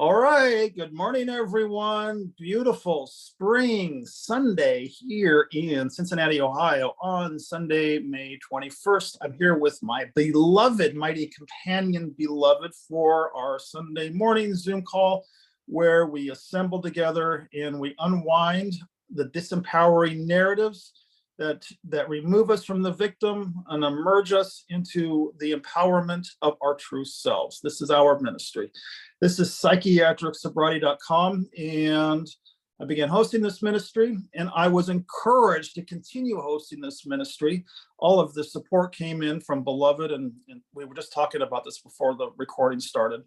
All right, good morning, everyone. Beautiful spring Sunday here in Cincinnati, Ohio on Sunday, May 21st. I'm here with my beloved, mighty companion, beloved, for our Sunday morning Zoom call where we assemble together and we unwind the disempowering narratives that remove us from the victim and emerge us into the empowerment of our true selves. This is our ministry. This is psychiatricsobriety.com, and I began hosting this ministry, and I was encouraged to continue hosting this ministry. All of the support came in from beloved, and we were just talking about this before the recording started.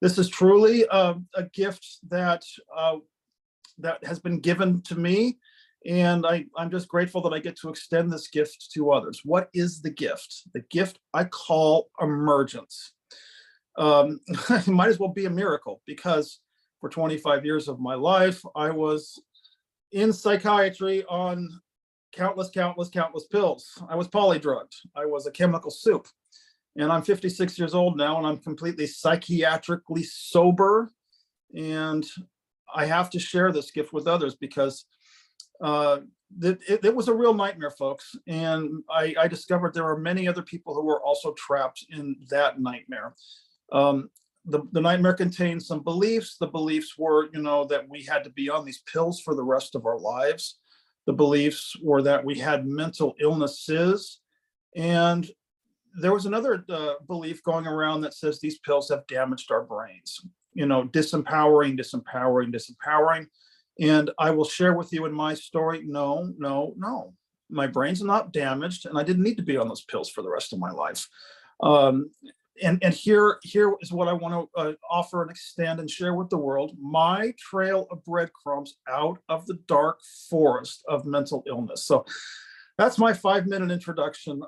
This is truly a gift that has been given to me, and I'm just grateful that I get to extend this gift to others. What is the gift? The gift I call emergence. It might as well be a miracle, because for 25 years of my life, I was in psychiatry on countless pills. I was polydrugged. I was a chemical soup. And I'm 56 years old now, and I'm completely psychiatrically sober. And I have to share this gift with others because it was a real nightmare, folks. And I discovered there are many other people who were also trapped in that nightmare. The nightmare contained some beliefs. The beliefs were, that we had to be on these pills for the rest of our lives. The beliefs were that we had mental illnesses. And there was another belief going around that says these pills have damaged our brains, disempowering. And I will share with you in my story, no. My brain's not damaged, and I didn't need to be on those pills for the rest of my life. And here is what I want to offer and extend and share with the world: my trail of breadcrumbs out of the dark forest of mental illness. So that's my 5-minute introduction.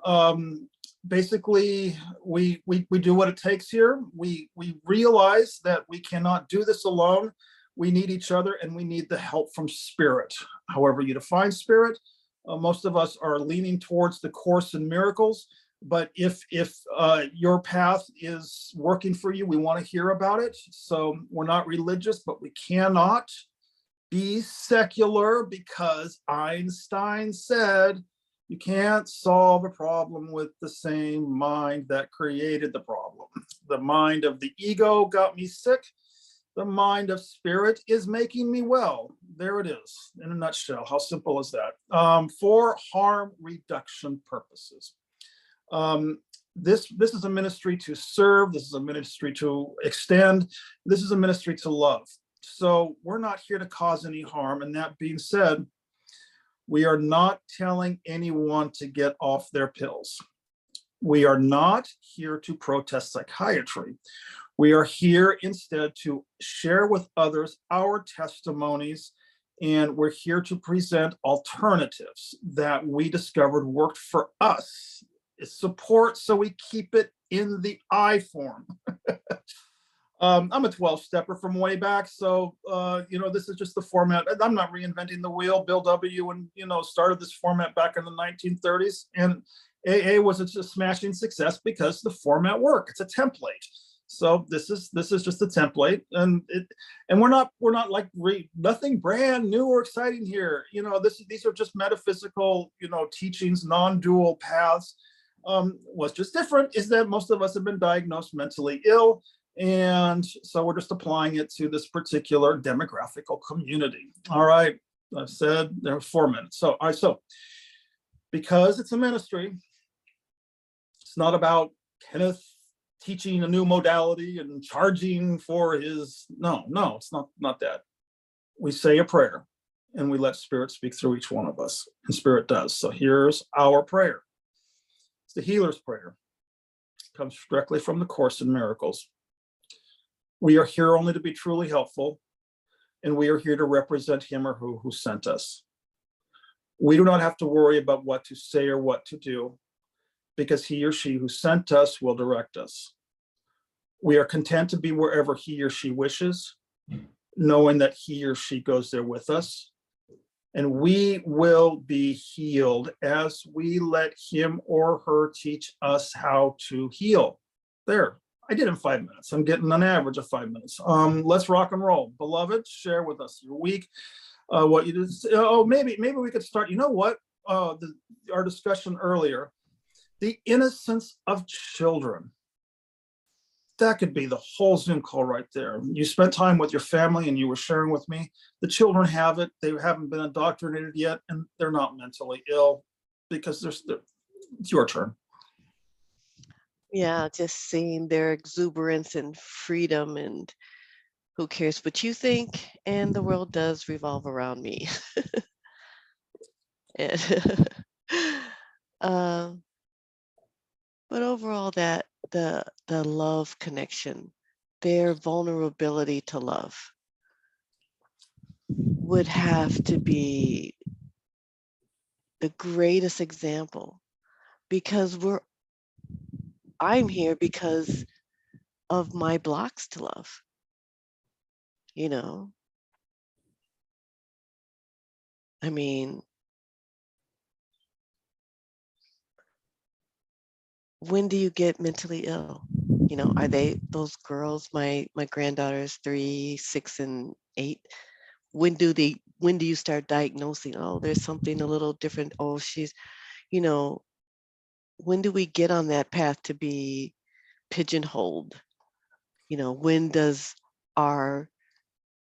Basically, we do what it takes here. We realize that we cannot do this alone. We need each other, and we need the help from spirit. However you define spirit, most of us are leaning towards the Course in Miracles. But if your path is working for you, we want to hear about it. So we're not religious, but we cannot be secular, because Einstein said you can't solve a problem with the same mind that created the problem. The mind of the ego got me sick. The mind of spirit is making me well. There it is, in a nutshell. How simple is that? For harm reduction purposes. This is a ministry to serve. This is a ministry to extend. This is a ministry to love. So we're not here to cause any harm. And that being said, we are not telling anyone to get off their pills. We are not here to protest psychiatry. We are here instead to share with others our testimonies, and we're here to present alternatives that we discovered worked for us. It's support, so we keep it in the I form. I'm a 12-stepper from way back, so this is just the format. I'm not reinventing the wheel. Bill W. started this format back in the 1930s, and AA was a smashing success because the format worked. It's a template. So this is just a template, and we're not like nothing brand new or exciting here. These are just metaphysical teachings, non-dual paths. What's just different is that most of us have been diagnosed mentally ill, and so we're just applying it to this particular demographical community. All right, I've said there are 4 minutes. So because it's a ministry, it's not about Kenneth teaching a new modality and charging for his, no, it's not that. We say a prayer and we let spirit speak through each one of us, and spirit does. So here's our prayer. It's the healer's prayer. It comes directly from the Course in Miracles. We are here only to be truly helpful, and we are here to represent him or who sent us. We do not have to worry about what to say or what to do, because he or she who sent us will direct us. We are content to be wherever he or she wishes, knowing that he or she goes there with us. And we will be healed as we let him or her teach us how to heal. There, I did in 5 minutes. I'm getting an average of 5 minutes. Let's rock and roll. Beloved, share with us your week, what you did. Oh, maybe we could start. You know what? Our discussion earlier, the innocence of children. That could be the whole Zoom call right there. You spent time with your family and you were sharing with me. The children have it. They haven't been indoctrinated yet, and they're not mentally ill because it's your turn. Yeah, just seeing their exuberance and freedom, and who cares what you think, and the world does revolve around me. And, but overall, that the love connection, their vulnerability to love would have to be the greatest example, because I'm here because of my blocks to love, you know? I mean, when do you get mentally ill? You know, are they those girls, my granddaughters, 3, 6, and 8? When do you start diagnosing? Oh, there's something a little different. Oh, she's, you know, when do we get on that path to be pigeonholed? You know, when does our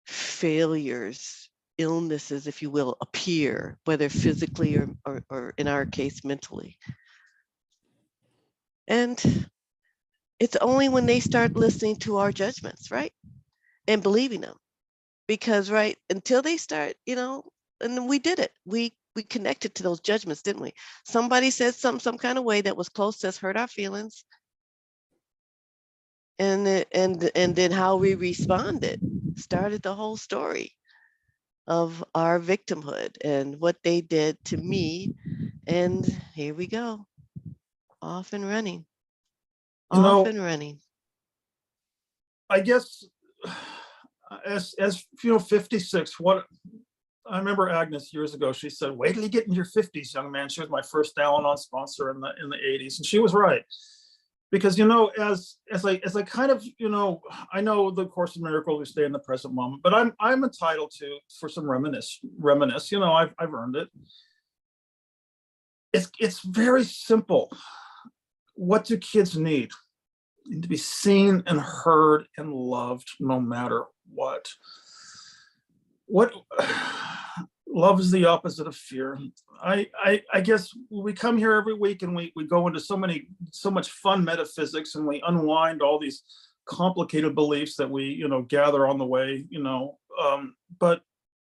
failures, illnesses, if you will, appear, whether physically or in our case, mentally? And it's only when they start listening to our judgments, right? And believing them. Because, right, until they start, you know, and we did it. We connected to those judgments, didn't we? Somebody said some kind of way that was close to us, hurt our feelings. And then how we responded started the whole story of our victimhood and what they did to me. And here we go, off and running, You off know, and running. I guess as you know, 56. What I remember Agnes years ago, she said, "Wait till you get in your 50s, young man." She was my first Al-Anon sponsor in the 80s, and she was right. Because, you know, as I kind of, you know, I know the Course in Miracles, we stay in the present moment, but I'm entitled to for some reminisce. You know, I've earned it. It's very simple. What do kids need? They need to be seen and heard and loved, no matter what. What love is the opposite of fear. I guess we come here every week and we go into so much fun metaphysics, and we unwind all these complicated beliefs that we, you know, gather on the way, you know. But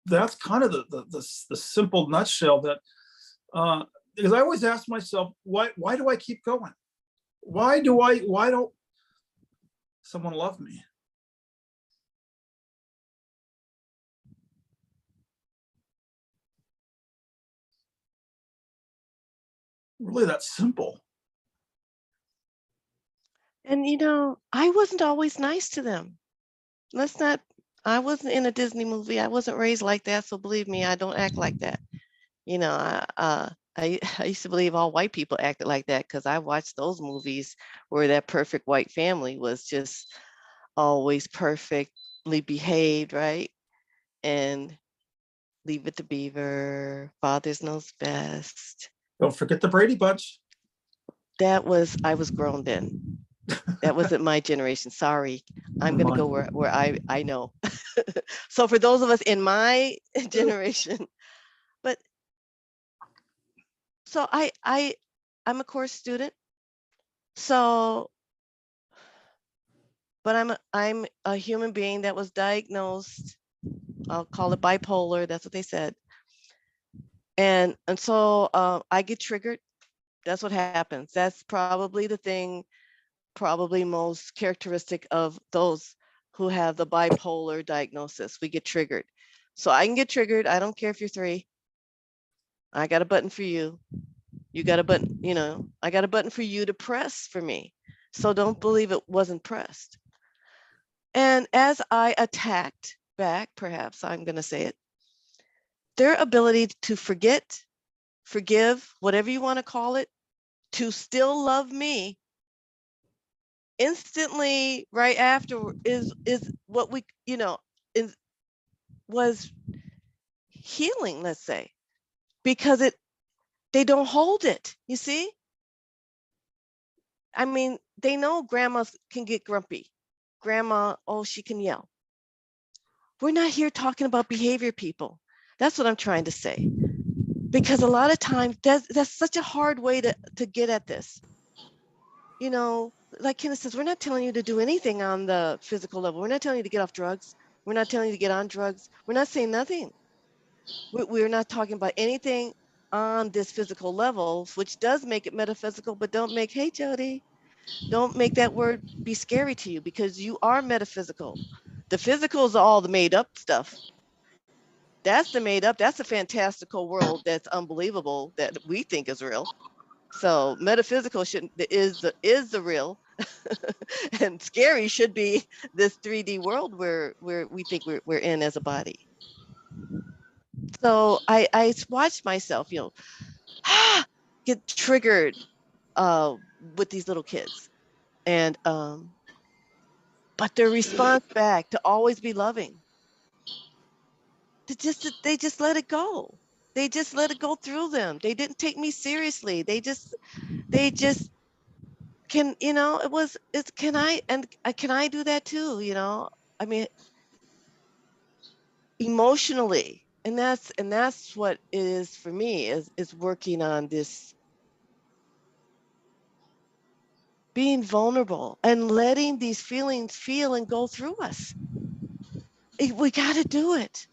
that's kind of the simple nutshell that, because I always ask myself, why do I keep going? Why don't someone love me? Really that simple. And, you know, I wasn't always nice to them. I wasn't in a Disney movie. I wasn't raised like that. So believe me, I don't act like that. You know, I used to believe all white people acted like that because I watched those movies where that perfect white family was just always perfectly behaved, right? And Leave It to Beaver, Father's Knows Best. Don't forget the Brady Bunch. I was grown then. That wasn't my generation. Sorry. I'm going to go where I know. So for those of us in my generation, but so I'm a course student. So, but I'm a human being that was diagnosed, I'll call it bipolar. That's what they said. And so I get triggered. That's what happens. That's probably the thing, probably most characteristic of those who have the bipolar diagnosis. We get triggered. So I can get triggered. I don't care if you're 3. I got a button for you. You got a button, you know, I got a button for you to press for me. So don't believe it wasn't pressed. And as I attacked back, perhaps I'm going to say it, their ability to forget, forgive, whatever you want to call it, to still love me instantly right after is what we, was healing, let's say, because they don't hold it. You see? I mean, they know grandmas can get grumpy. Grandma, oh, she can yell. We're not here talking about behavior, people. That's what I'm trying to say. Because a lot of times that's such a hard way to get at this. Like Kenneth says, we're not telling you to do anything on the physical level. We're not telling you to get off drugs. We're not telling you to get on drugs. We're not saying nothing. We're not talking about anything on this physical level, which does make it metaphysical, but hey, Jody, don't make that word be scary to you, because you are metaphysical. The physical is all the made up stuff. That's the made up, that's a fantastical world that's unbelievable that we think is real. So metaphysical is the real, and scary should be this 3D world where we think we're in as a body. So I watched myself, get triggered with these little kids, and but their response back to always be loving, they just let it go. They just let it go through them. They didn't take me seriously. They just can, can I do that too? I mean, emotionally, and that's what it is for me, is working on this, being vulnerable and letting these feelings feel and go through us. We got to do it.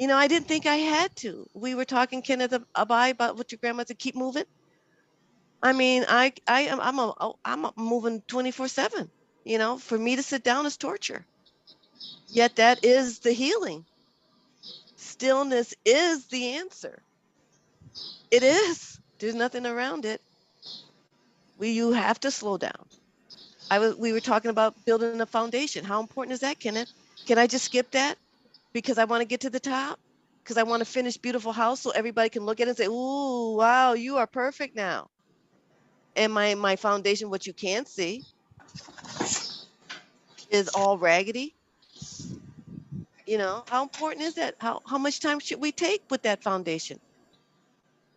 I didn't think I had to. We were talking, Kenneth, about what your grandma said, keep moving. I mean, I'm moving 24/7. For me to sit down is torture. Yet that is the healing. Stillness is the answer. It is. There's nothing around it. You have to slow down. We were talking about building a foundation. How important is that, Kenneth? Can I just skip that because I want to get to the top? Because I want to finish beautiful house so everybody can look at it and say, "Ooh, wow, you are perfect now." And my foundation, what you can't see, is all raggedy. How important is that? How much time should we take with that foundation?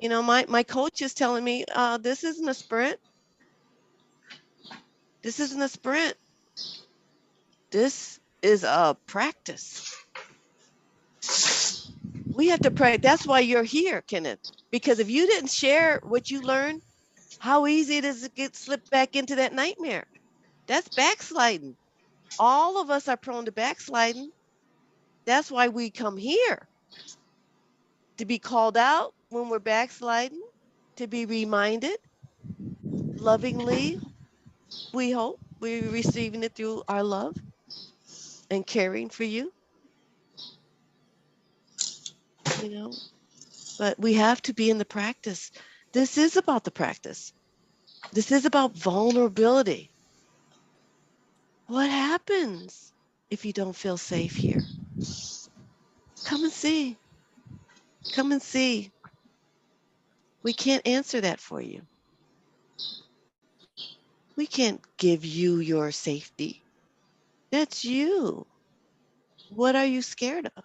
My coach is telling me, this isn't a sprint. This isn't a sprint. This is a practice. We have to pray. That's why you're here, Kenneth. Because if you didn't share what you learned, how easy it is to get slipped back into that nightmare. That's backsliding. All of us are prone to backsliding. That's why we come here, to be called out when we're backsliding, to be reminded lovingly. We hope we're receiving it through our love and caring for you, but we have to be in the practice. This is about the practice. This is about vulnerability. What happens if you don't feel safe here? Come and see. Come and see. We can't answer that for you. We can't give you your safety. That's you. What are you scared of?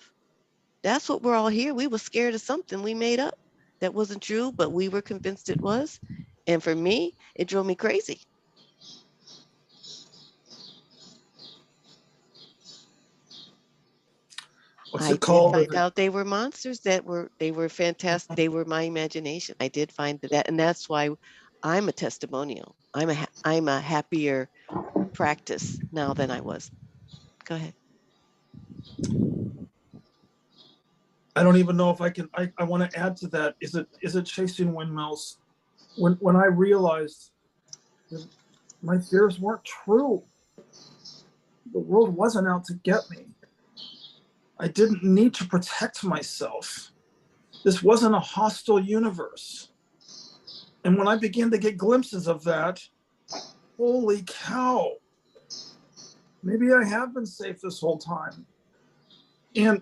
That's what we're all here. We were scared of something we made up that wasn't true, but we were convinced it was. And for me, it drove me crazy. What's I it did called? find out they were monsters they were fantastic. They were my imagination. I did find that, and that's why I'm a testimonial. I'm a happier practice now than I was. Go ahead. I don't even know if I can. I want to add to that. Is it chasing windmills? When I realized that my fears weren't true, the world wasn't out to get me. I didn't need to protect myself. This wasn't a hostile universe. And when I began to get glimpses of that, holy cow, maybe I have been safe this whole time. And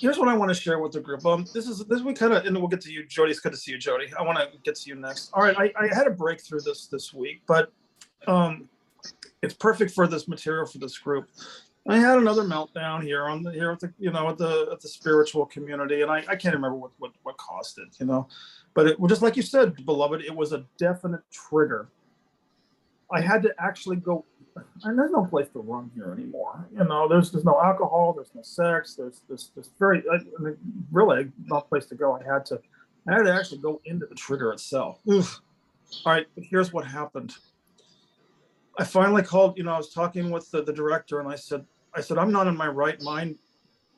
here's what I want to share with the group. This we kind of, and we'll get to you, Jody. It's good to see you, Jody. I want to get to you next. All right, I had a breakthrough this week, but it's perfect for this material for this group. I had another meltdown here at the spiritual community, and I can't remember what caused it, but it just like you said, beloved, it was a definite trigger. I had to actually go, and there's no place to run here anymore. There's no alcohol, there's no sex, there's really no place to go. I had to actually go into the trigger itself. Oof. All right, but here's what happened. I finally called, I was talking with the director, and I said, I'm not in my right mind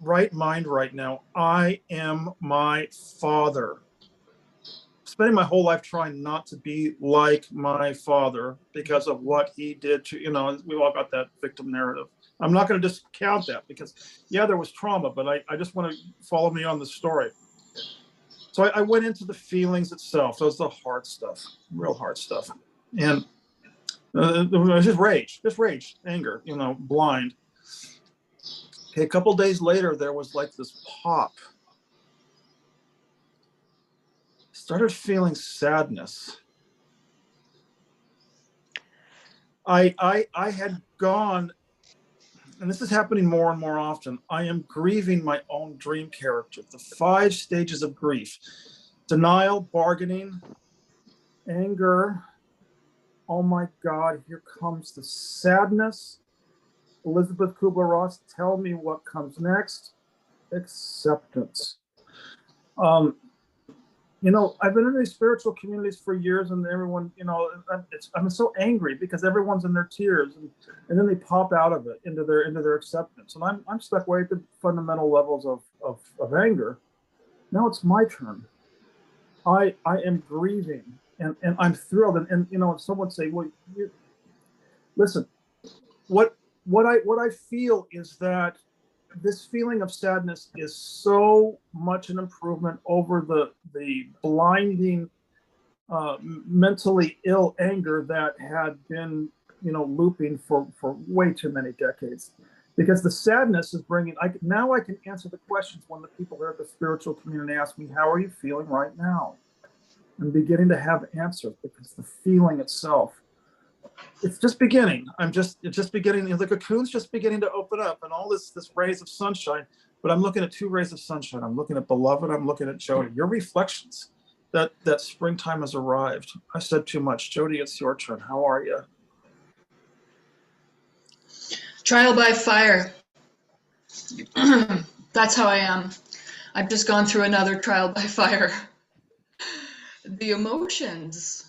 right now. I am my father. Spending my whole life trying not to be like my father because of what he did to, we all got that victim narrative. I'm not going to discount that because, yeah, there was trauma, but I just want to follow me on the story. So I went into the feelings itself. That was the hard stuff, real hard stuff. And it was just rage, anger, blind. Okay, a couple days later, there was like this pop. Started feeling sadness. I had gone, and this is happening more and more often. I am grieving my own dream character, the 5 stages of grief: denial, bargaining, anger. Oh my God, here comes the sadness. Elizabeth Kubler-Ross, tell me what comes next. Acceptance. I've been in these spiritual communities for years, and everyone, I'm so angry because everyone's in their tears, and then they pop out of it into their acceptance, and I'm stuck way at the fundamental levels of anger. Now it's my turn. I am grieving, and I'm thrilled, and someone say, well, listen, what I feel is that this feeling of sadness is so much an improvement over the blinding, mentally ill anger that had been, looping for way too many decades. Because the sadness is bringing, now I can answer the questions when the people here at the spiritual community ask me, how are you feeling right now? I'm beginning to have answers because the feeling itself, it's just beginning. It's just beginning. The cocoon's just beginning to open up, and all this rays of sunshine. But I'm looking at 2 rays of sunshine. I'm looking at beloved. I'm looking at Jody. Your reflections that springtime has arrived. I said too much. Jody, it's your turn. How are you? Trial by fire. That's how I am. I've just gone through another trial by fire. The emotions.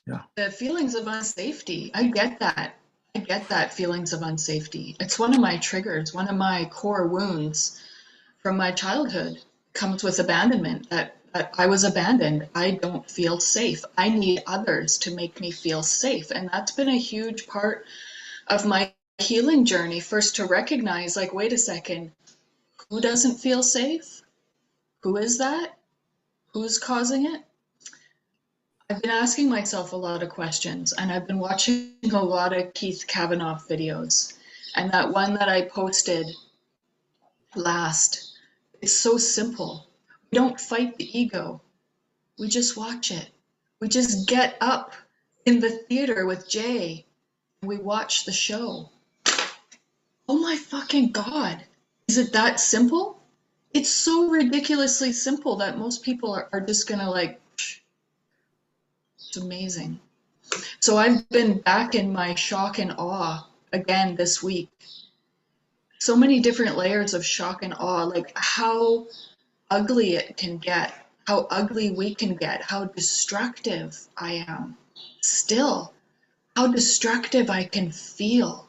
Yeah. The feelings of unsafety. I get that feelings of unsafety. It's one of my triggers, one of my core wounds from my childhood. Comes with abandonment, that I was abandoned. I don't feel safe. I need others to make me feel safe. And that's been a huge part of my healing journey. First, to recognize, like, wait a second, who doesn't feel safe? Who is that? Who's causing it? I've been asking myself a lot of questions, and I've been watching a lot of Keith Kavanaugh videos. And that one that I posted last, it's so simple. We don't fight the ego. We just watch it. We just get up in the theater with Jay and we watch the show. Oh my fucking God. Is it that simple? It's so ridiculously simple that most people are just gonna like, it's amazing. So I've been back in my shock and awe again this week. So many different layers of shock and awe, like how ugly it can get, how ugly we can get, how destructive I am still, how destructive I can feel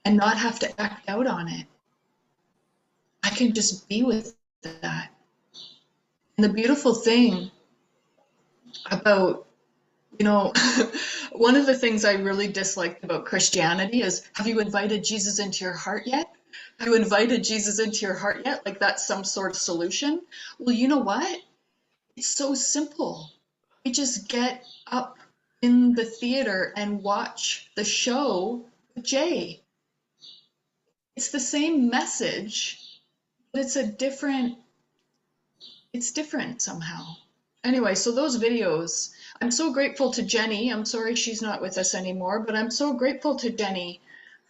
and not have to act out on it. I can just be with that. And the beautiful thing about, one of the things I really disliked about Christianity is, have you invited Jesus into your heart yet? Have you invited Jesus into your heart yet? Like that's some sort of solution. Well, you know what? It's so simple. We just get up in the theater and watch the show with Jay. it's the same message, but it's different somehow. Anyway, so those videos, I'm so grateful to Jenny. I'm sorry she's not with us anymore, but I'm so grateful to Jenny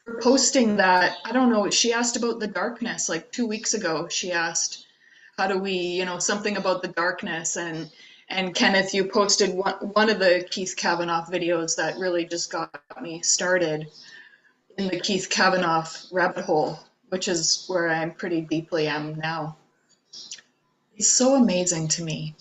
for posting that. I don't know, she asked about the darkness like 2 weeks ago. She asked, how do we, something about the darkness. And Kenneth, you posted one of the Keith Kavanaugh videos that really just got me started in the Keith Kavanaugh rabbit hole, which is where I'm pretty deeply am now. It's so amazing to me.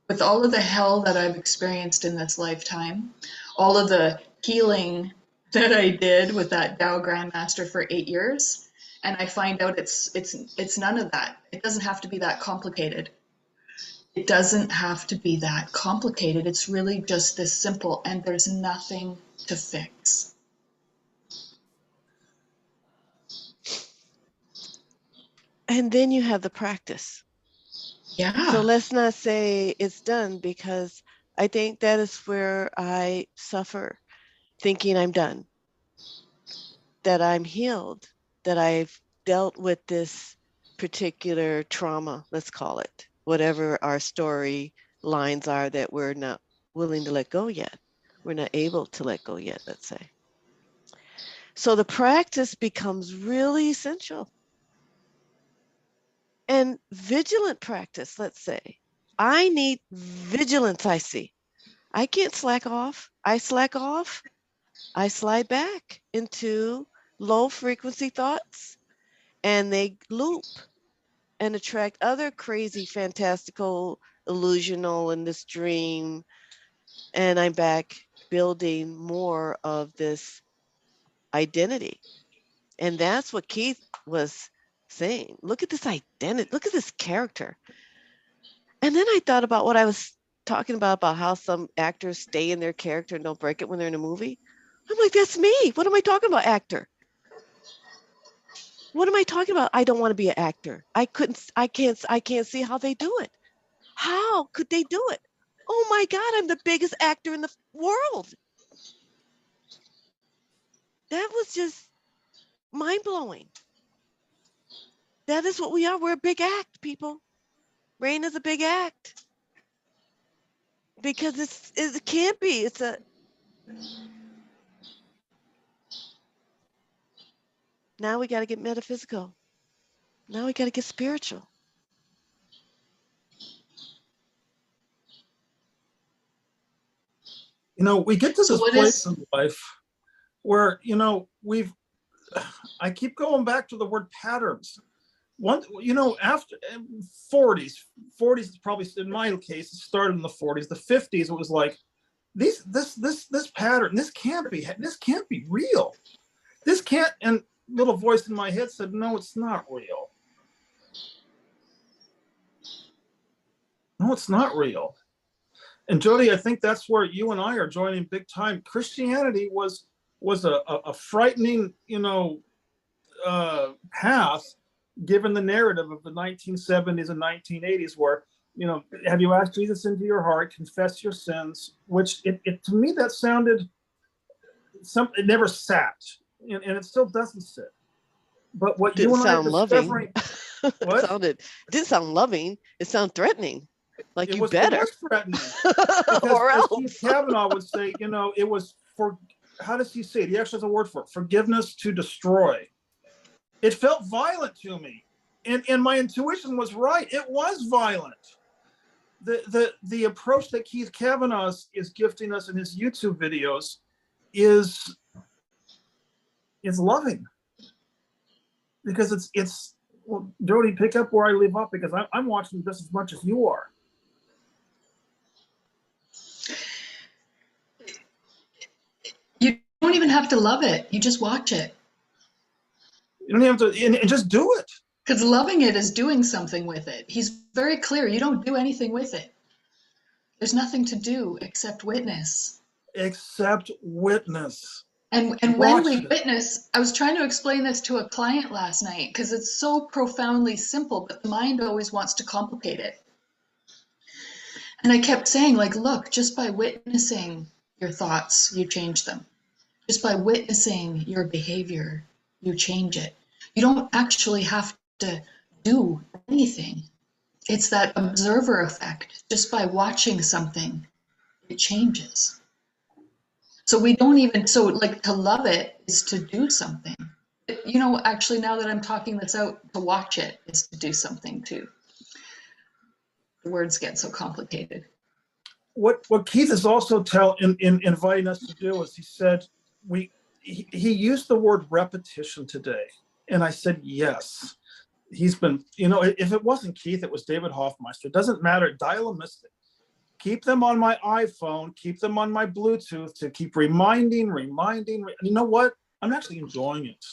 With all of the hell that I've experienced in this lifetime, all of the healing that I did with that Tao Grandmaster for 8 years, and I find out it's none of that. It doesn't have to be that complicated. It doesn't have to be that complicated. It's really just this simple, and there's nothing to fix. And then you have the practice. Yeah. So let's not say it's done, because I think that is where I suffer, thinking I'm done, that I'm healed, that I've dealt with this particular trauma, let's call it, whatever our story lines are that we're not willing to let go yet. We're not able to let go yet, let's say. So the practice becomes really essential. And vigilant practice, let's say. I need vigilance, I see. I can't slack off. I slack off, I slide back into low frequency thoughts, and they loop and attract other crazy, fantastical, illusional in this dream. And I'm back building more of this identity. And that's what Keith was saying. Look at this identity. Look at this character. And then I thought about what I was talking about how some actors stay in their character and don't break it when they're in a movie. I'm like, that's me. What am I talking about, actor? What am I talking about? I don't want to be an actor. I can't see how they do it. How could they do it? Oh my God, I'm the biggest actor in the world. That was just mind-blowing. That is what we are. We're a big act, people. Rain is a big act. Because it can't be. Now we got to get metaphysical. Now we got to get spiritual. We get to So this what place is- in life where, I keep going back to the word patterns. After 40s is probably, in my case, it started in the 40s. The 50s, it was like, this pattern, this can't be real. This can't, and little voice in my head said, no, it's not real. No, it's not real. And Jody, I think that's where you and I are joining big time. Christianity was a frightening, path, given the narrative of the 1970s and 1980s, where, have you asked Jesus into your heart, confess your sins, which it to me that sounded it never sat, and it still doesn't sit. But what Didn't you and I sound are loving. discovering, what? It didn't sound loving. It sounded threatening. Like It you was better. threatening. Because Or as else. Keith Kavanaugh would say, it was for, how does he say it? He actually has a word for it, forgiveness to destroy. It felt violent to me. And my intuition was right. It was violent. The approach that Keith Kavanaugh is gifting us in his YouTube videos is loving. Because it's well, Jody, pick up where I leave off, because I'm watching just as much as you are. You don't even have to love it. You just watch it. You don't have to, and just do it. Because loving it is doing something with it. He's very clear. You don't do anything with it. There's nothing to do except witness. Except witness. And when we witness, I was trying to explain this to a client last night, because it's so profoundly simple, but the mind always wants to complicate it. And I kept saying, look, just by witnessing your thoughts, you change them. Just by witnessing your behavior, you change it. You don't actually have to do anything. It's that observer effect. Just by watching something, it changes. So we don't even, so like to love it is to do something. You know, actually, now that I'm talking this out, to watch it is to do something too. The words get so complicated. What Keith is also inviting us to do is he said, he used the word repetition today. And I said, yes, he's been, you know, if it wasn't Keith, it was David Hoffmeister. It doesn't matter, dial-a-mystic. Keep them on my iPhone, keep them on my Bluetooth to keep reminding. You know what? I'm actually enjoying it.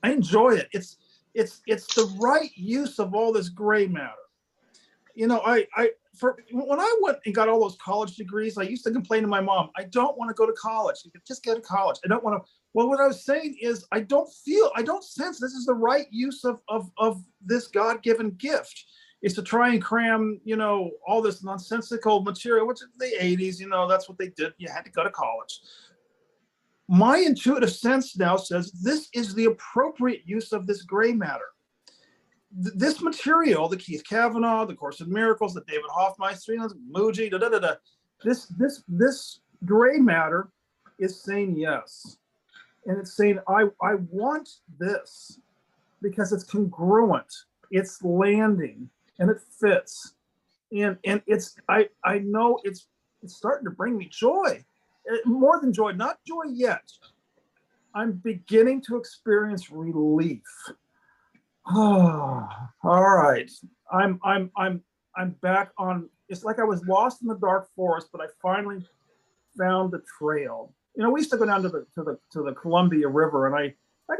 I enjoy it. It's the right use of all this gray matter. You know, when I went and got all those college degrees, I used to complain to my mom, I don't want to go to college. You could just go to college. I don't want to. Well, what I was saying is I don't sense this is the right use of this God-given gift, is to try and cram, you know, all this nonsensical material, which in the 80s, you know, that's what they did. You had to go to college. My intuitive sense now says this is the appropriate use of this gray matter. This material, the Keith Kavanaugh, the Course in Miracles, the David Hoffmeister, Muji, this gray matter is saying yes. And it's saying, I want this because it's congruent, it's landing, and it fits. And it's, I know it's starting to bring me joy. More than joy, not joy yet. I'm beginning to experience relief. Oh, all right. I'm back on. It's like I was lost in the dark forest, but I finally found the trail. You know, we used to go down to the Columbia River, and I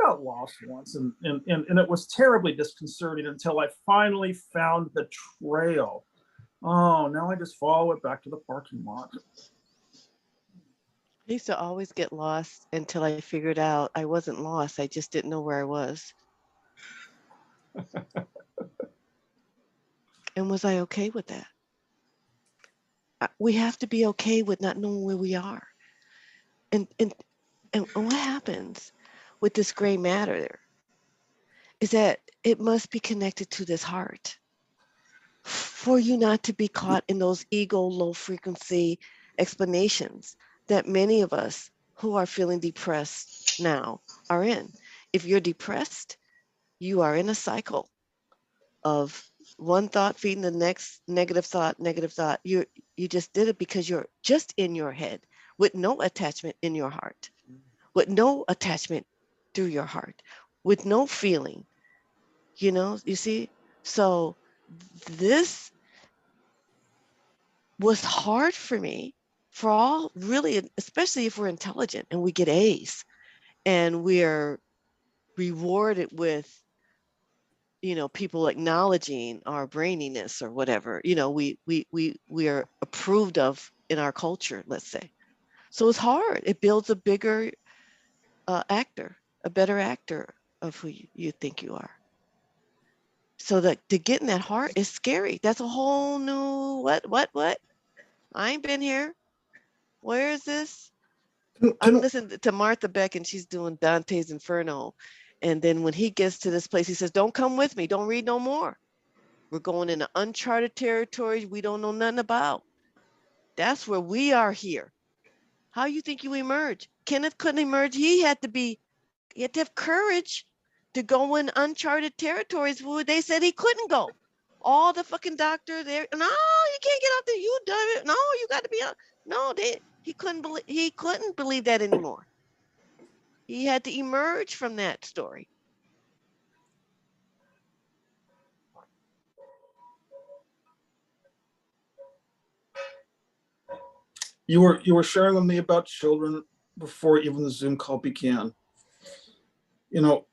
got lost once, and it was terribly disconcerting until I finally found the trail. Oh, now I just follow it back to the parking lot. I used to always get lost until I figured out I wasn't lost. I just didn't know where I was. And was I okay with that? We have to be okay with not knowing where we are. And what happens with this gray matter is that it must be connected to this heart for you not to be caught in those ego low frequency explanations that many of us who are feeling depressed now are in. If you're depressed, you are in a cycle of one thought feeding the next, negative thought. You just did it because you're just in your head with no attachment in your heart, with no attachment through your heart, with no feeling, you know, you see? So this was hard for me, for all really, especially if we're intelligent and we get A's and we're rewarded with, you know, people acknowledging our braininess or whatever, you know, we are approved of in our culture, let's say. So it's hard. It builds a bigger actor, a better actor of who you think you are. So that to get in that heart is scary. That's a whole new what? I ain't been here. Where is this? I'm listening to Martha Beck, and she's doing Dante's Inferno. And then when he gets to this place, he says, don't come with me. Don't read no more. We're going into uncharted territories we don't know nothing about. That's where we are here. How you think you emerge? Kenneth couldn't emerge. He had to have courage to go in uncharted territories where they said he couldn't go. All the fucking doctors there, no, you can't get out there. You done it. No, you got to be out. No, he couldn't believe that anymore. He had to emerge from that story. You were sharing with me about children before even the Zoom call began. You know,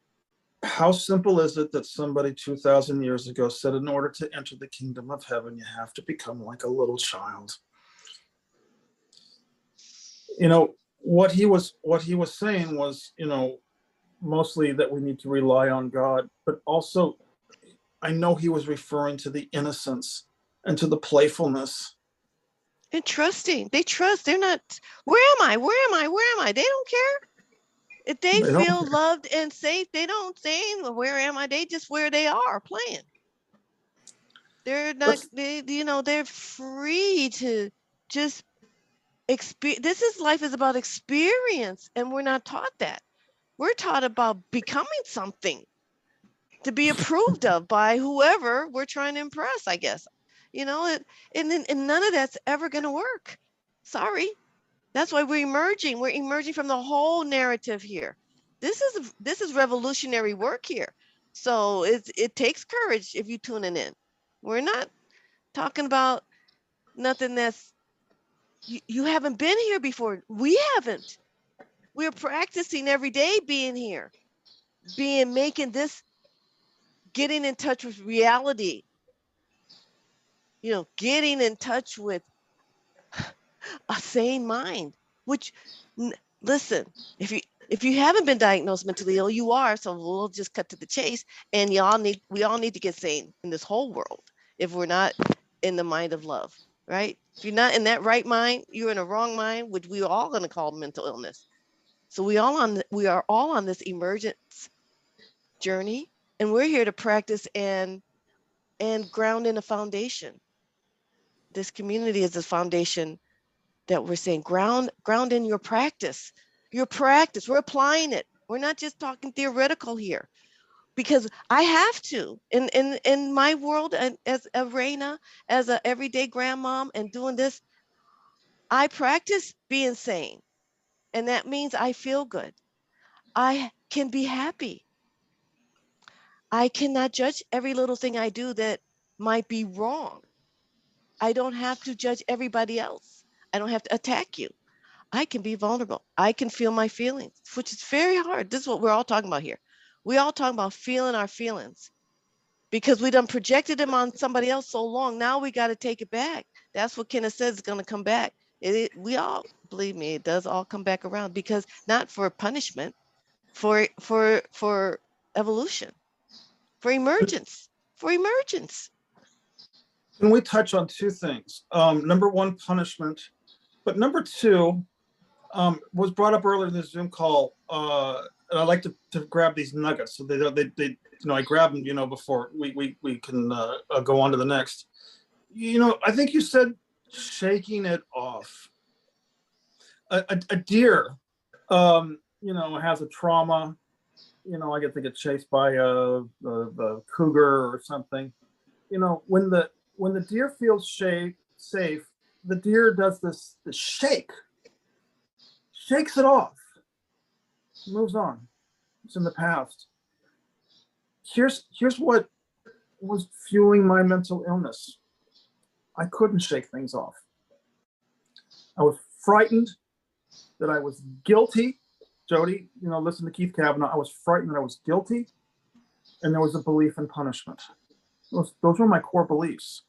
how simple is it that somebody 2,000 years ago said, in order to enter the kingdom of heaven, you have to become like a little child? You know, what he was saying was, you know, mostly that we need to rely on God, but also I know he was referring to the innocence and to the playfulness. And trusting. They trust. They're not, where am I? They don't care. If they They don't. feel loved and safe, they don't say, well, where am I? They just where they are playing. They're not, they're free to just experience. Life is about experience, and we're not taught that. We're taught about becoming something to be approved of by whoever we're trying to impress, I guess. And none of that's ever going to work. Sorry. That's why we're emerging. We're emerging from the whole narrative here. This is revolutionary work here. So it takes courage if you're tuning in. We're not talking about nothing that's you haven't been here before. We haven't. We're practicing every day being here, making this, getting in touch with reality. Getting in touch with a sane mind. Which, listen, if you haven't been diagnosed mentally ill, you are. So we'll just cut to the chase. And we all need to get sane in this whole world. If we're not in the mind of love, right? If you're not in that right mind, you're in a wrong mind, which we are all going to call mental illness. So we are all on this emergence journey, and we're here to practice and ground in a foundation. This community is the foundation that we're saying ground in your practice. Your practice. We're applying it. We're not just talking theoretical here. Because I have to, in my world, and as a Reina, as an everyday grandmom, and doing this, I practice being sane. And that means I feel good. I can be happy. I cannot judge every little thing I do that might be wrong. I don't have to judge everybody else. I don't have to attack you. I can be vulnerable. I can feel my feelings, which is very hard. This is what we're all talking about here. We all talking about feeling our feelings because we done projected them on somebody else so long. Now we got to take it back. That's what Kenneth says is going to come back. We all, believe me, it does all come back around, because not for punishment, for evolution, for emergence. Can we touch on two things? Number one, punishment, but number two, was brought up earlier in the Zoom call, and I like to grab these nuggets. So they I grab them, before we can go on to the next. I think you said shaking it off. A deer, has a trauma. I get to get chased by a cougar or something. When the deer feels safe, the deer does this shake. Shakes it off, moves on. It's in the past. Here's what was fueling my mental illness. I couldn't shake things off. I was frightened that I was guilty. Jody, listen to Keith Kavanaugh. I was frightened that I was guilty, and there was a belief in punishment. Those were my core beliefs: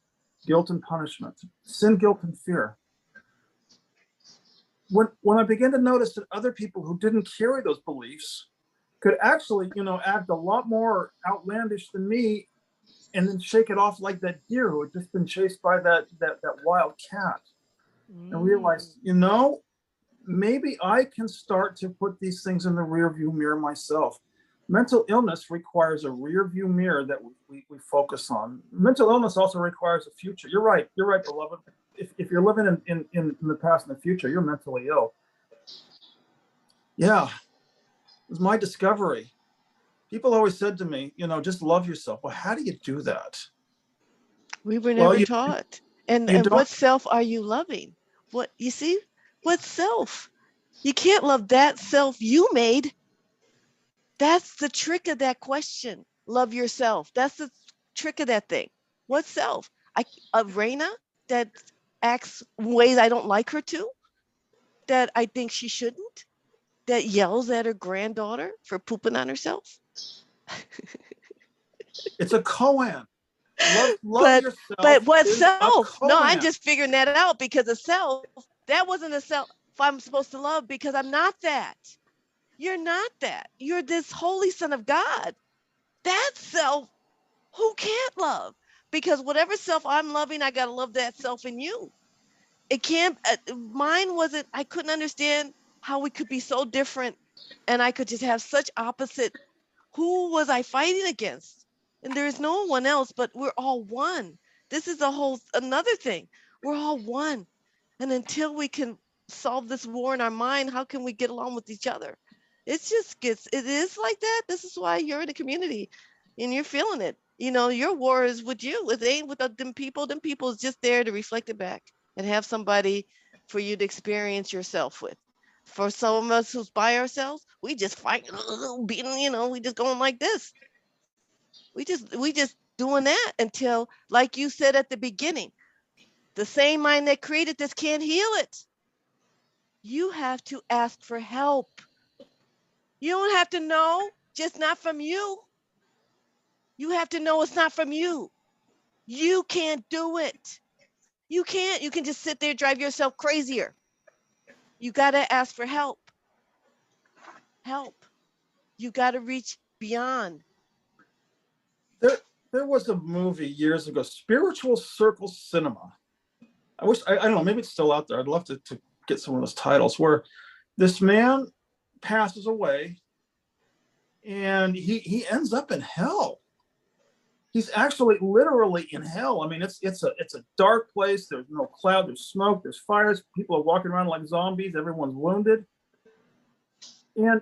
guilt and punishment, sin, guilt, and fear. When I began to notice that other people who didn't carry those beliefs could actually, act a lot more outlandish than me, and then shake it off like that deer who had just been chased by that wild cat, and realized, maybe I can start to put these things in the rearview mirror myself. Mental illness requires a rearview mirror that we focus on. Mental illness also requires a future. You're right, beloved. If you're living in the past and the future, you're mentally ill. Yeah, it was my discovery. People always said to me, just love yourself. Well, how do you do that? We were never taught. And what self are you loving? What self? You can't love that self you made. That's the trick of that question. Love yourself. That's the trick of that thing. What self? A Reina that acts ways I don't like her to, that I think she shouldn't, that yells at her granddaughter for pooping on herself. It's a koan. Love yourself. But what self? No, I'm just figuring that out, because a self, that wasn't a self I'm supposed to love, because I'm not that. You're not that. You're this holy son of God. That self, who can't love? Because whatever self I'm loving, I got to love that self in you. It can't, mine wasn't, I couldn't understand how we could be so different And I could just have such opposite. Who was I fighting against? And there is no one else, but we're all one. This is another thing. We're all one. And until we can solve this war in our mind, how can we get along with each other? It is like that. This is why you're in a community and you're feeling it. Your war is with you. It ain't with them people. Them people is just there to reflect it back and have somebody for you to experience yourself with. For some of us who's by ourselves, we just fight, beating, we just going like this. We just doing that until, like you said at the beginning, the same mind that created this can't heal it. You have to ask for help. You don't have to know, just not from you. You have to know it's not from you. You can't do it. You can't. You can just sit there, drive yourself crazier. You got to ask for help. Help. You got to reach beyond. There was a movie years ago, Spiritual Circle Cinema. I don't know, maybe it's still out there. I'd love to get some of those titles, where this man passes away and he ends up in hell. He's actually literally in hell. I mean, it's a dark place. There's no cloud, there's smoke, there's fires. People are walking around like zombies. Everyone's wounded. And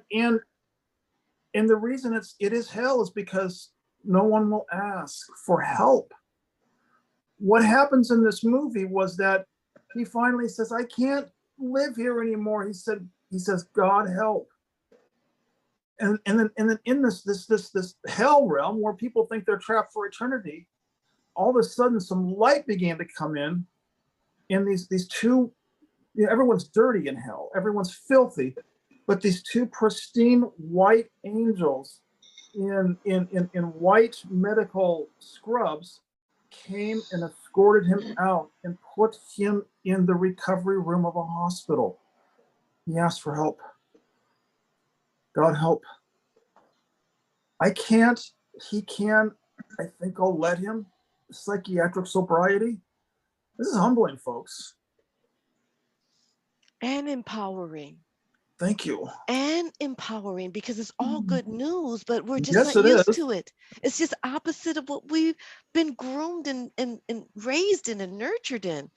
the reason it is hell is because no one will ask for help. What happens in this movie was that he finally says, I can't live here anymore. He says, God help. And then in this hell realm where people think they're trapped for eternity, all of a sudden some light began to come in, and these two, everyone's dirty in hell, everyone's filthy, but these two pristine white angels in white medical scrubs came and escorted him out and put him in the recovery room of a hospital. He asked for help. God help. I can't, he can. I think I'll let him. Psychiatric sobriety. This is humbling, folks. And empowering. Thank you. And empowering, because it's all good news, but we're just Yes, not used is. to it. It's just opposite of what we've been groomed and raised in and nurtured in.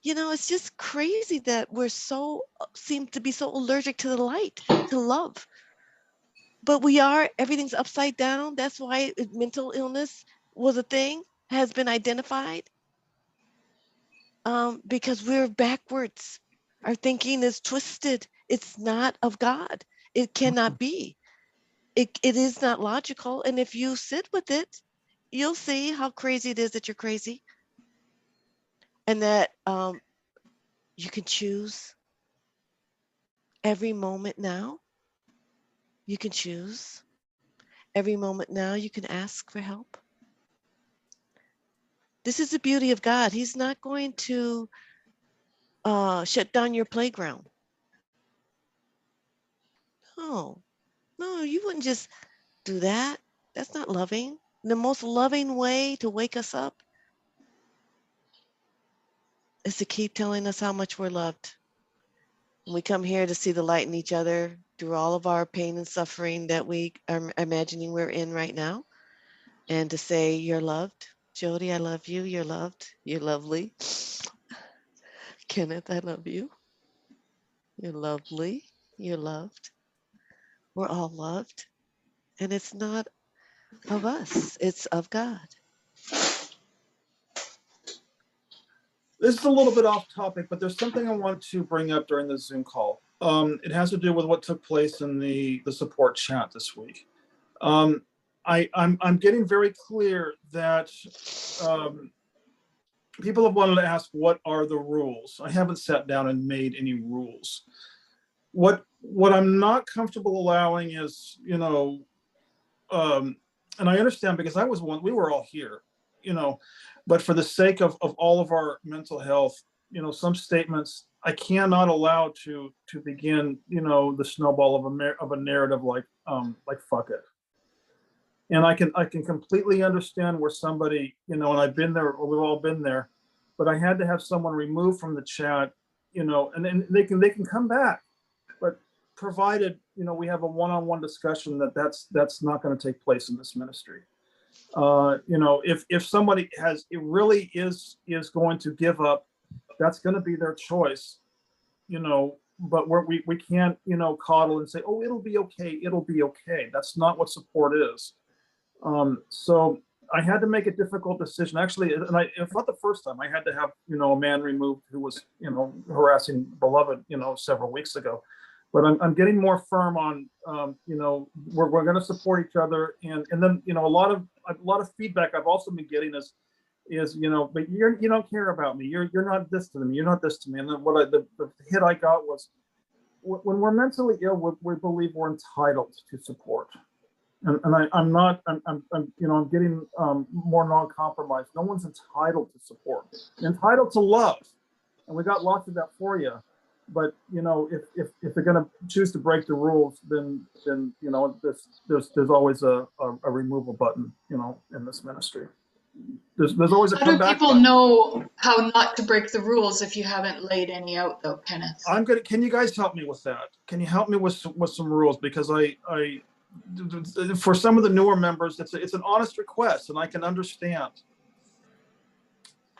It's just crazy that we're seem to be so allergic to the light, to love. But everything's upside down. That's why mental illness was a thing, has been identified. Because we're backwards. Our thinking is twisted. It's not of God. It cannot be. It is not logical. And if you sit with it, you'll see how crazy it is that you're crazy. And that you can choose every moment now. You can choose every moment now. You can ask for help. This is the beauty of God. He's not going to shut down your playground. No, you wouldn't just do that. That's not loving. The most loving way to wake us up is to keep telling us how much we're loved. We come here to see the light in each other through all of our pain and suffering that we are imagining we're in right now, and to say, you're loved. Jody, I love you. You're loved. You're lovely. Kenneth, I love you. You're lovely. You're loved. We're all loved. And it's not of us. It's of God. This is a little bit off topic, but there's something I want to bring up during the Zoom call. It has to do with what took place in the support chat this week. I'm getting very clear that people have wanted to ask, what are the rules? I haven't sat down and made any rules. What I'm not comfortable allowing is, and I understand, because we were all here, but for the sake of all of our mental health, some statements I cannot allow to begin, the snowball of a narrative like fuck it. And I can completely understand where somebody, and I've been there, or we've all been there, but I had to have someone removed from the chat, and then they can come back. But provided, we have a one-on-one discussion that's not going to take place in this ministry. If somebody it really is going to give up, that's going to be their choice, but we can't, coddle and say, oh, it'll be okay. It'll be okay. That's not what support is. So I had to make a difficult decision, actually, and it's not the first time. I had to have, a man removed who was, harassing Beloved, several weeks ago. But I'm getting more firm on, we're going to support each other, and then, a lot of feedback I've also been getting is, but you don't care about me. You're not this to me. You're not this to me. And then the hit I got was, when we're mentally ill, we believe we're entitled to support. And I'm getting more non-compromised. No one's entitled to support. You're entitled to love, and we got lots of that for you. But if they're going to choose to break the rules, then there's always a removal button, in this ministry. There's always a comeback. How do people button. know how not to break the rules if you haven't laid any out, though, Kenneth? Can you guys help me with that? Can you help me with some rules? Because for some of the newer members, it's an honest request, and I can understand.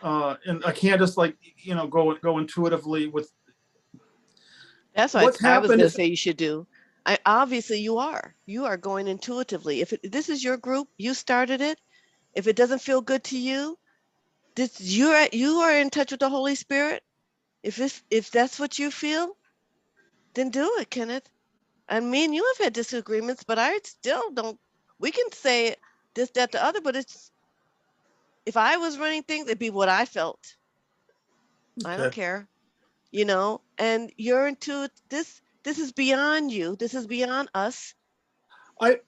And I can't just go intuitively with. That's what I was going to say you should do. Obviously you are going intuitively. If this is your group, you started it. If it doesn't feel good to you, you are in touch with the Holy Spirit. If that's what you feel, then do it, Kenneth. I mean, you have had disagreements, but I still don't. We can say this, that, the other, but if I was running things, it'd be what I felt. Okay. I don't care, and you're into this. This is beyond you. This is beyond us. I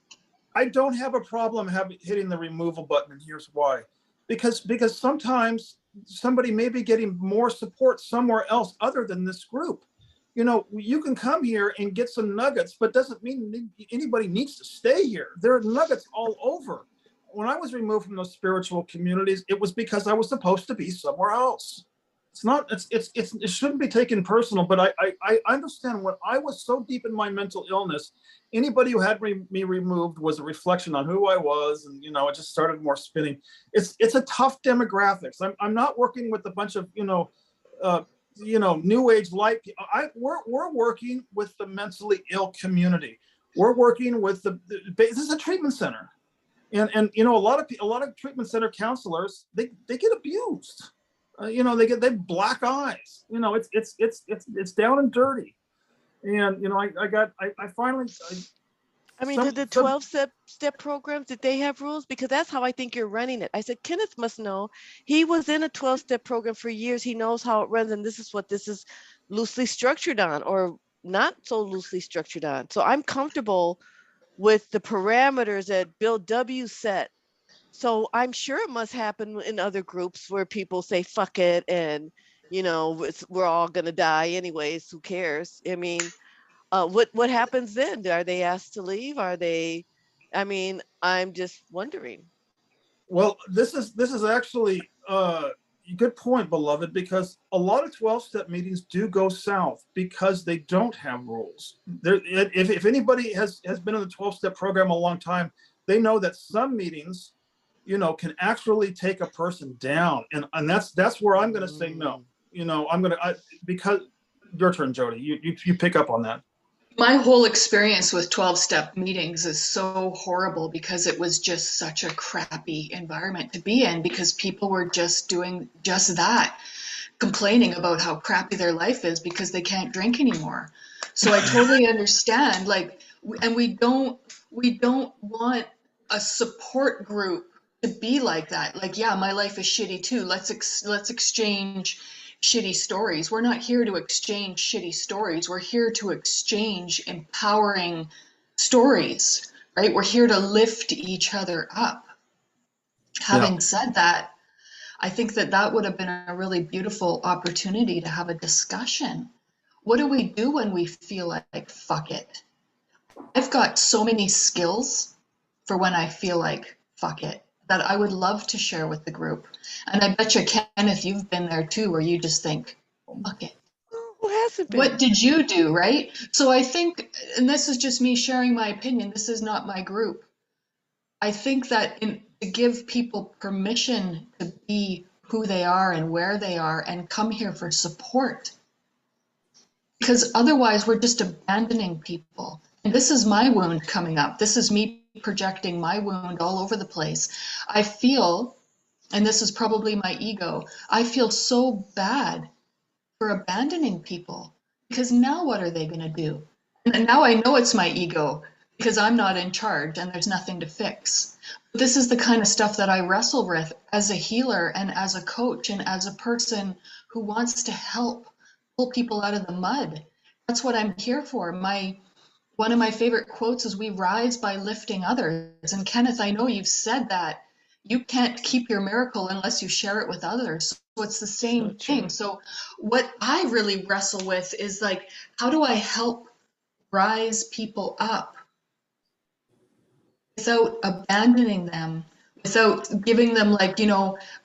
don't have a problem hitting the removal button, and here's why. Because sometimes somebody may be getting more support somewhere else other than this group. You can come here and get some nuggets, but doesn't mean anybody needs to stay here. There are nuggets all over. When I was removed from those spiritual communities, it was because I was supposed to be somewhere else. It shouldn't be taken personal, but I understand when I was so deep in my mental illness, anybody who had me removed was a reflection on who I was, and it just started more spinning. It's a tough demographics. I'm not working with a bunch of new age light people. We're working with the mentally ill community. We're working with this is a treatment center, and a lot of treatment center counselors they get abused. They have black eyes. It's down and dirty, and I finally. I mean, did the 12-step programs, did they have rules? Because that's how I think you're running it. I said, Kenneth must know. He was in a 12-step program for years. He knows how it runs, and this is what this is loosely structured on, or not so loosely structured on. So I'm comfortable with the parameters that Bill W. set. So I'm sure it must happen in other groups where people say, fuck it, and, we're all going to die anyways. Who cares? I mean, what happens then? Are they asked to leave? I'm just wondering. Well, this is actually a good point, Beloved, because a lot of 12-step meetings do go south because they don't have rules. If anybody has been in the 12-step program a long time, they know that some meetings, can actually take a person down, and that's where I'm going to say no. Because your turn, Jody. You pick up on that. My whole experience with 12-step meetings is so horrible because it was just such a crappy environment to be in, because people were just doing just that, complaining about how crappy their life is because they can't drink anymore. So I totally understand, and we don't want a support group to be like that. Yeah, my life is shitty too. Let's exchange shitty stories. We're not here to exchange shitty stories. We're here to exchange empowering stories, right? We're here to lift each other up. Having said that, I think that would have been a really beautiful opportunity to have a discussion. What do we do when we feel like fuck it? I've got so many skills for when I feel like fuck it that I would love to share with the group. And I bet you, Kenneth, you've been there too, where you just think, fuck it. Who hasn't been. What did you do, right? So I think, and this is just me sharing my opinion, this is not my group. I think that to give people permission to be who they are and where they are and come here for support. Because otherwise we're just abandoning people. And this is my wound coming up. This is me projecting my wound all over the place. I feel, and this is probably my ego, I feel so bad for abandoning people, because now what are they going to do? And now I know it's my ego because I'm not in charge and there's nothing to fix. But this is the kind of stuff that I wrestle with as a healer and as a coach and as a person who wants to help pull people out of the mud. That's what I'm here for. One of my favorite quotes is, "We rise by lifting others." And Kenneth, I know you've said that. You can't keep your miracle unless you share it with others. So it's the same thing. So what I really wrestle with is like, how do I help rise people up without abandoning them, without giving them like,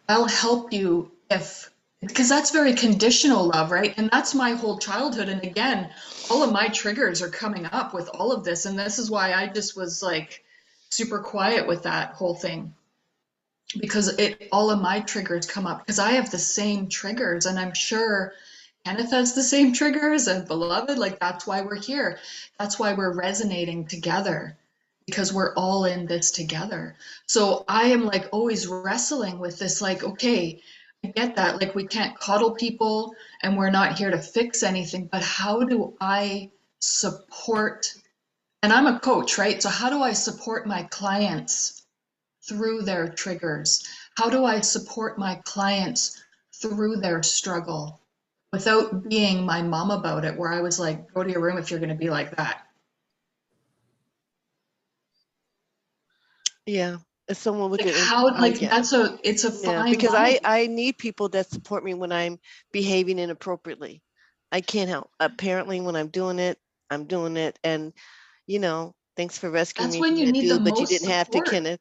I'll help you if, because that's very conditional love, right? And that's my whole childhood. And again, all of my triggers are coming up with all of this. And this is why I just was like super quiet with that whole thing. Because all of my triggers come up because I have the same triggers, and I'm sure Kenneth has the same triggers, and Beloved, like that's why we're here. That's why we're resonating together, because we're all in this together. So I am like always wrestling with this, like, okay, I get that, like we can't coddle people and we're not here to fix anything, but how do I support, and I'm a coach, right? So how do I support my clients through their triggers? How do I support my clients through their struggle without being my mom about it, where I was like, go to your room if you're going to be like that? Yeah, as someone with Like an how, like yeah. it's a Yeah, fine because line. I need people that support me when I'm behaving inappropriately. I can't help. Apparently, when I'm doing it, and thanks for rescuing That's me when from you that need the dude, but you most didn't have to, support. Kenneth.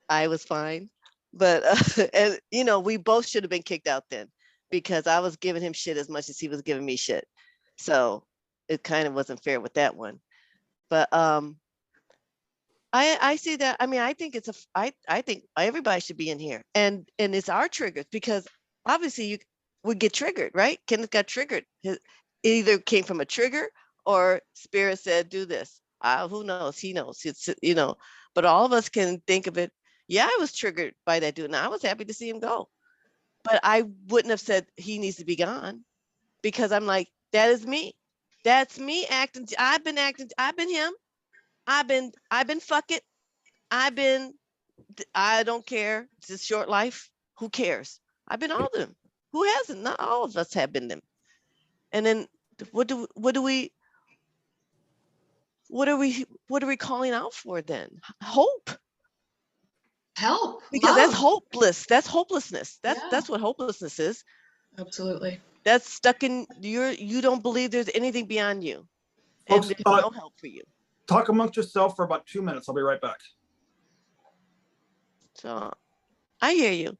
I was fine, but and we both should have been kicked out then, because I was giving him shit as much as he was giving me shit. So it kind of wasn't fair with that one. But I see that. I mean, I think I think everybody should be in here, and it's our triggers, because obviously you would get triggered, right? Kenneth got triggered. It either came from a trigger or spirit said, do this. Who knows? He knows. It's but all of us can think of it. Yeah, I was triggered by that dude, and I was happy to see him go. But I wouldn't have said he needs to be gone, because I'm like, that is me. That's me acting. I've been acting. I've been him. I've been fuck it. I don't care. It's a short life. Who cares? I've been all of them. Who hasn't? Not all of us have been them. And then what are we calling out for then? Hope. Help, Because that's love. hopeless. That's hopelessness. Yeah. That's what hopelessness is. Absolutely. That's stuck in you don't believe there's anything beyond you. Folks, And there's no help for you. talk amongst yourself for about 2 minutes. I'll be right back. So I hear you.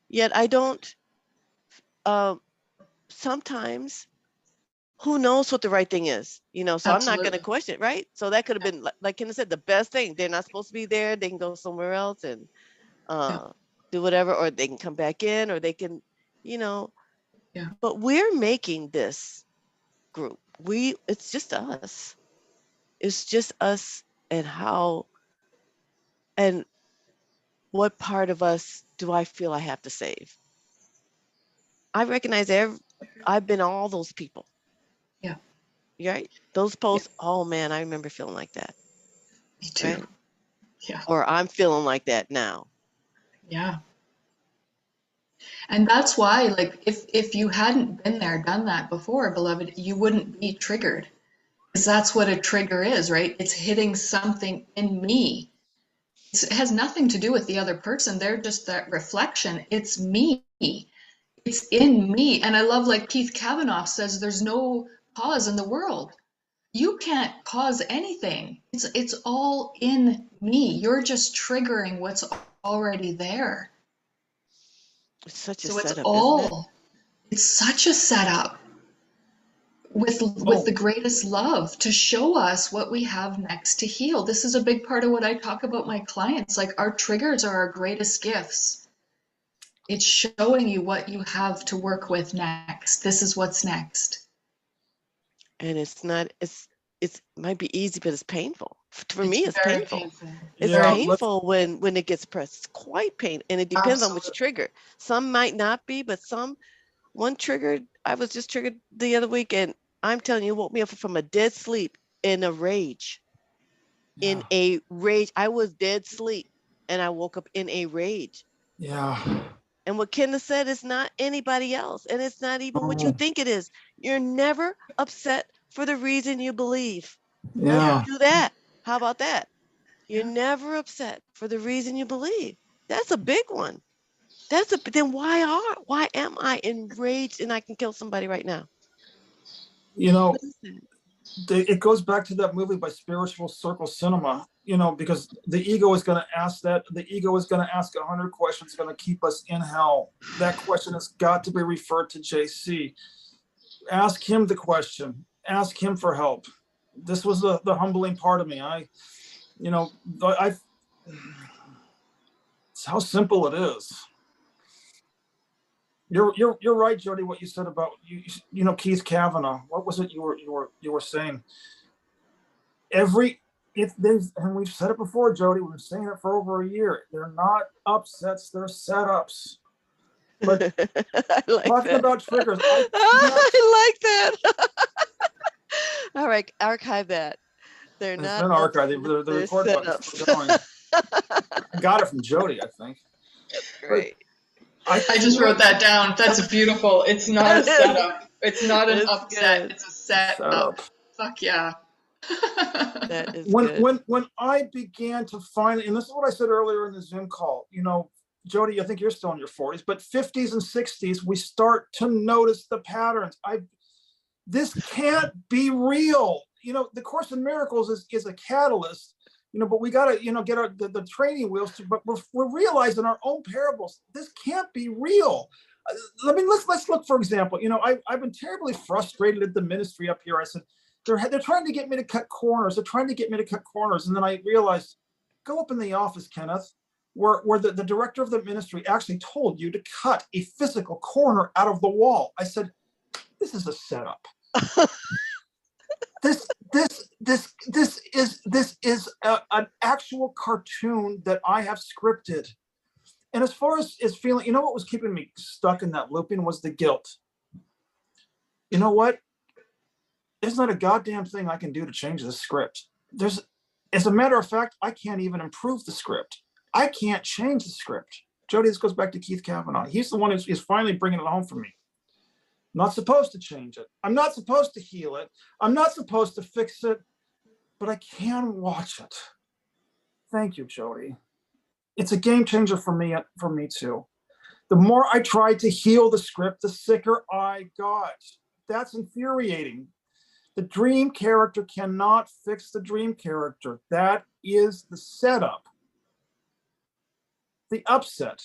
Yet I don't sometimes who knows what the right thing is, so I'm not going to question it, right? So that could have been, like Kenneth said, the best thing. They're not supposed to be there. They can go somewhere else and do whatever, or they can come back in, or they can, but we're making this group. It's just us. It's just us, and what part of us do I feel I have to save? I recognize I've been all those people. Yeah. Right? Those posts, oh man, I remember feeling like that. Me too. Right? Yeah. Or I'm feeling like that now. Yeah. And that's why, like, if you hadn't been there, done that before, Beloved, you wouldn't be triggered. Because that's what a trigger is, right? It's hitting something in me. It has nothing to do with the other person. They're just that reflection. It's me. It's in me. And I love, like Keith Kavanaugh says, there's no cause in the world. You can't cause anything. It's all in me. You're just triggering what's already there. It's such a So it's setup, isn't it? it's such a setup. with the greatest love to show us what we have next to heal. This is a big part of what I talk about my clients. Like, our triggers are our greatest gifts. It's showing you what you have to work with next. This is what's next. And it's not, it might be easy, but it's painful. For me, it's very painful. painful. It's Yeah, painful when it gets pressed. It's quite painful. And it depends on which Absolutely. trigger. Some might not be, but one triggered, I was just triggered the other week, and I'm telling you, it woke me up from a dead sleep in a rage. In a rage. I was dead sleep and I woke up in a rage. Yeah. And what Kenneth said is not anybody else. And it's not even what you Oh, think it is. You're never upset for the reason you believe. yeah. Let's do that. How about that? You're Yeah. never upset for the reason you believe. That's a big one. Then why am I enraged and I can kill somebody right now? You know, What is that? it goes back to that movie by Spiritual Circle Cinema, you know, because the ego is going to ask that. The ego is going to ask 100 questions, going to keep us in hell. That question has got to be referred to JC. Ask him the question. Ask him for help. This was the humbling part of me. It's how simple it is. You're right, Jody. What you said about Keith Kavanaugh. What was it you were saying? And we've said it before, Jody. We've been saying it for over a year. They're not upsets, they're setups. But I like talking that. about triggers, I like that. All right, archive that. They're it's not been archived. The they're record button's setups. still going. I got it from Jody, I think. That's But great. I just wrote that down. That's beautiful. It's not a setup. It's not an That's upset. good. It's a setup. Fuck yeah. That is when good. when I began to find, and this is what I said earlier in the Zoom call, Jody, I think you're still in your 40s, but 50s and 60s, we start to notice the patterns. This can't be real. The Course in Miracles is a catalyst, but we got to, get the training wheels but we're realizing our own parables. This can't be real. Let's look, for example, I've been terribly frustrated at the ministry up here. I said, they're trying to get me to cut corners. They're trying to get me to cut corners. And then I realized, go up in the office, Kenneth, where the director of the ministry actually told you to cut a physical corner out of the wall. I said, this is a setup. This is an actual cartoon that I have scripted. And as far as feeling, what was keeping me stuck in that looping was the guilt. You know what? There's not a goddamn thing I can do to change the script. As a matter of fact, I can't even improve the script. I can't change the script. Jody, this goes back to Keith Kavanaugh. He's the one who's finally bringing it home for me. I'm not supposed to change it. I'm not supposed to heal it. I'm not supposed to fix it, but I can watch it. Thank you, Jody. It's a game changer for me too. The more I tried to heal the script, the sicker I got. That's infuriating. The dream character cannot fix the dream character. That is the setup. The upset,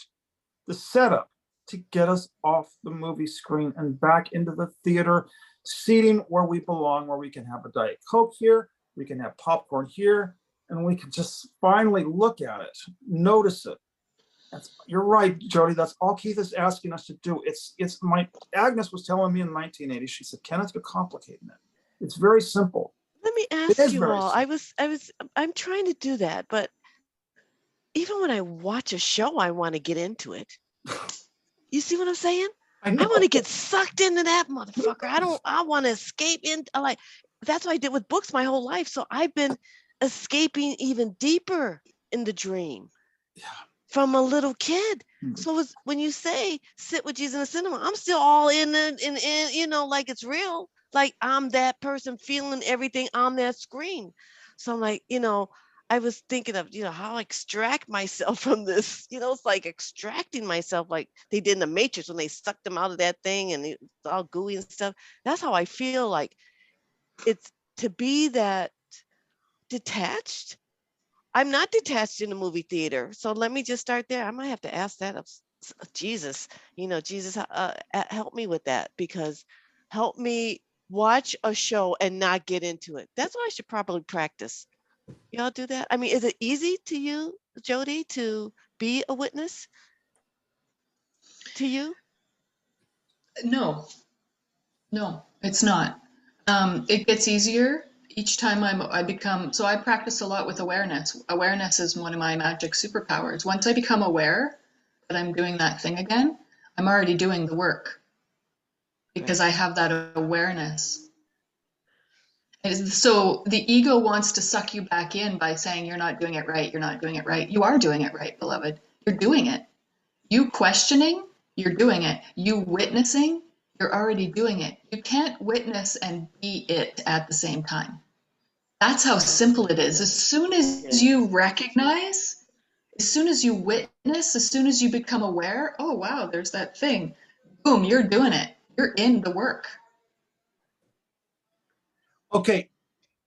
the setup to get us off the movie screen and back into the theater, seating where we belong, where we can have a Diet Coke here, we can have popcorn here, and we can just finally look at it, notice it. You're right, Jody. That's all Keith is asking us to do. Agnes was telling me in 1980, she said, Kenneth, you're complicating it. It's very simple. Let me It ask is you very all. simple. I'm trying to do that, but even when I watch a show, I want to get into it. You see what I'm saying? I I want know. to get sucked into that motherfucker. I want to escape that's what I did with books my whole life. So I've been escaping even deeper in the dream from a little kid. So when you say sit with Jesus in the cinema, I'm still all in like it's real. Like I'm that person feeling everything on that screen. So I'm like, I was thinking of, how I extract myself from this, it's like extracting myself like they did in the Matrix when they sucked them out of that thing and it's all gooey and stuff. That's how I feel like it's to be that detached. I'm not detached in the movie theater. So let me just start there. I might have to ask that of Jesus, Jesus, help me with that, because help me watch a show and not get into it. That's what I should probably practice. Y'all do that? I mean, is it easy to you, Jody, to be a witness to you? No, it's not. It gets easier each time I become, so I practice a lot with awareness. Awareness is one of my magic superpowers. Once I become aware that I'm doing that thing again, I'm already doing the work because I have that awareness. And so the ego wants to suck you back in by saying you're not doing it right, you're not doing it right. You are doing it right, beloved. You're doing it. You questioning, you're doing it. You witnessing, you're already doing it. You can't witness and be it at the same time. That's how simple it is. As soon as you recognize, as soon as you witness, as soon as you become aware, oh, wow, there's that thing. Boom, you're doing it. You're in the work. Okay,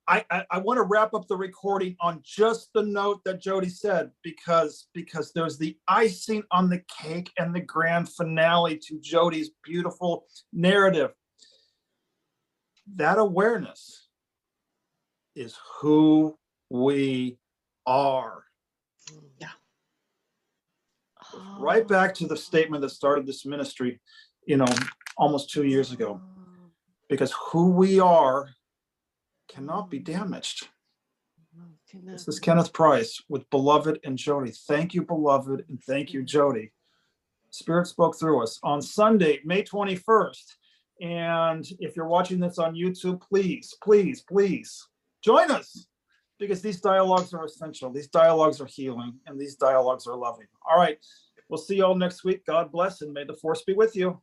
I want to wrap up the recording on just the note that Jody said, because there's the icing on the cake and the grand finale to Jody's beautiful narrative. That awareness is who we are. Yeah. Right back to the statement that started this ministry, almost 2 years ago, because who we are cannot be damaged. This is Kenneth Price with Beloved and Jody. Thank you, Beloved, and thank you, Jody. Spirit spoke through us on Sunday, May 21st. And if you're watching this on YouTube, please, please, please join us, because these dialogues are essential. These dialogues are healing, and these dialogues are loving. All right, we'll see you all next week. God bless, and may the force be with you.